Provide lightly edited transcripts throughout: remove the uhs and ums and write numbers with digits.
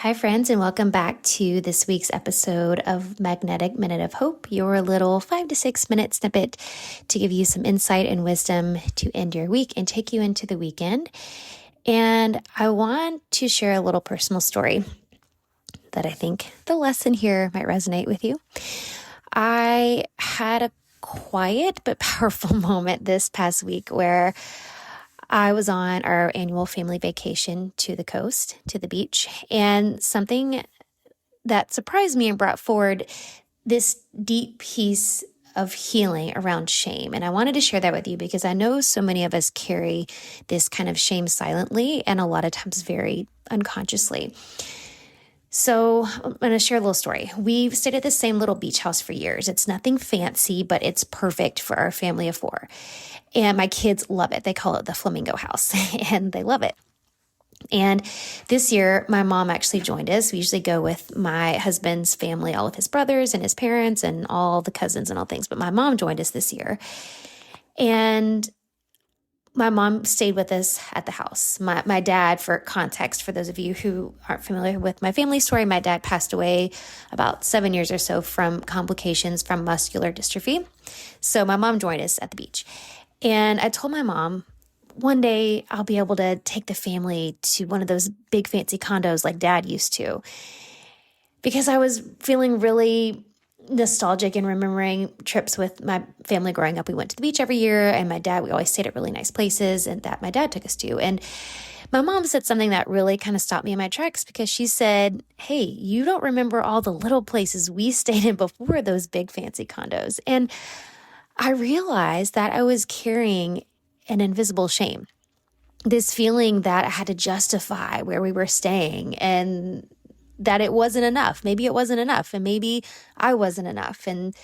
Hi, friends, and welcome back to this week's episode of Magnetic Minute of Hope, your little 5 to 6 minute snippet to give you some insight and wisdom to end your week and take you into the weekend. And I want to share a little personal story that I think the lesson here might resonate with you. I had a quiet but powerful moment this past week where I was on our annual family vacation to the coast, to the beach, and something that surprised me and brought forward this deep piece of healing around shame. And I wanted to share that with you because I know so many of us carry this kind of shame silently and a lot of times very unconsciously. So I'm going to share a little story. We've stayed at the same little beach house for years. It's nothing fancy, but it's perfect for our family of four. And my kids love it. They call it the Flamingo House, and they love it. And this year, my mom actually joined us. We usually go with my husband's family, all of his brothers and his parents and all the cousins and all things. But my mom joined us this year. And my mom stayed with us at the house. My dad, for context, for those of you who aren't familiar with my family story, my dad passed away about 7 years or so from complications from muscular dystrophy. So my mom joined us at the beach. And I told my mom, one day I'll be able to take the family to one of those big fancy condos like Dad used to, because I was feeling really nostalgic and remembering trips with my family growing up. We went to the beach every year, and my dad, we always stayed at really nice places, and that my dad took us to. And my mom said something that really kind of stopped me in my tracks, because she said, "Hey, you don't remember all the little places we stayed in before those big fancy condos." And I realized that I was carrying an invisible shame, this feeling that I had to justify where we were staying and that it wasn't enough. Maybe it wasn't enough, and maybe I wasn't enough, and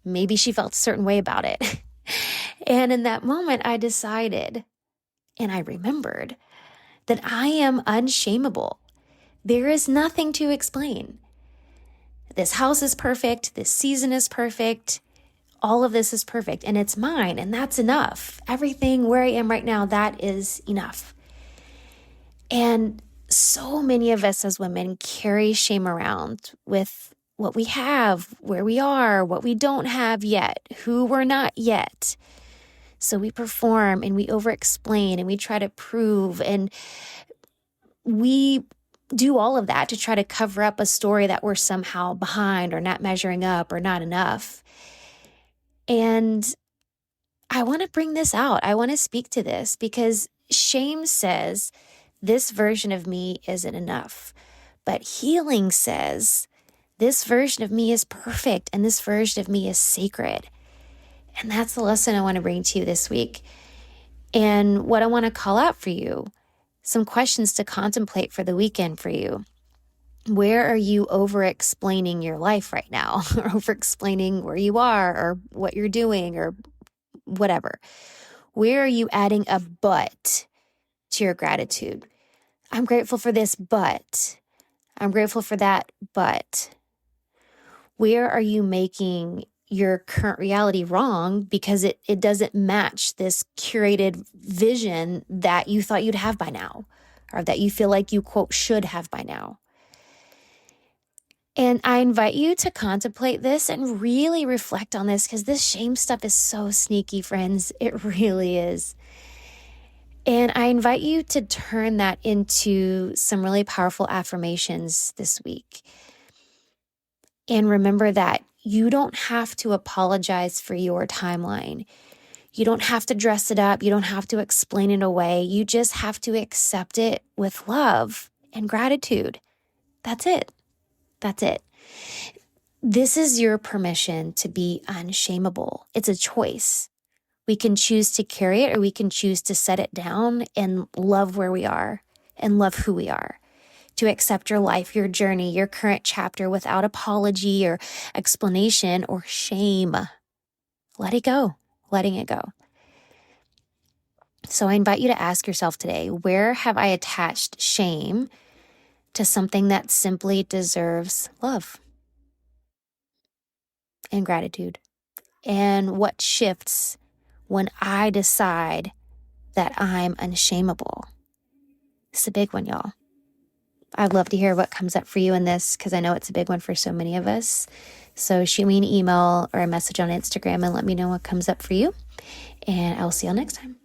maybe she felt a certain way about it. And in that moment, I decided, and I remembered, that I am unshameable. There is nothing to explain. This house is perfect. This season is perfect. All of this is perfect, and it's mine, and that's enough. Everything where I am right now, that is enough. And so many of us as women carry shame around with what we have, where we are, what we don't have yet, who we're not yet. So we perform and we overexplain and we try to prove, and we do all of that to try to cover up a story that we're somehow behind or not measuring up or not enough. And I want to bring this out. I want to speak to this because shame says this version of me isn't enough. But healing says this version of me is perfect and this version of me is sacred. And that's the lesson I want to bring to you this week. And what I want to call out for you, some questions to contemplate for the weekend for you. Where are you over-explaining your life right now? Or over-explaining where you are or what you're doing or whatever? Where are you adding a but to your gratitude? I'm grateful for this, but I'm grateful for that, but where are you making your current reality wrong because it doesn't match this curated vision that you thought you'd have by now, or that you feel like you, quote, should have by now? And I invite you to contemplate this and really reflect on this, because this shame stuff is so sneaky, friends. It really is. And I invite you to turn that into some really powerful affirmations this week. And remember that you don't have to apologize for your timeline. You don't have to dress it up. You don't have to explain it away. You just have to accept it with love and gratitude. That's it. That's it. This is your permission to be unshameable. It's a choice. We can choose to carry it, or we can choose to set it down and love where we are and love who we are. To accept your life, your journey, your current chapter without apology or explanation or shame. Let it go, letting it go. So I invite you to ask yourself today, where have I attached shame to something that simply deserves love and gratitude? And what shifts when I decide that I'm unshameable? It's a big one, y'all. I'd love to hear what comes up for you in this because I know it's a big one for so many of us. So shoot me an email or a message on Instagram and let me know what comes up for you. And I'll see y'all next time.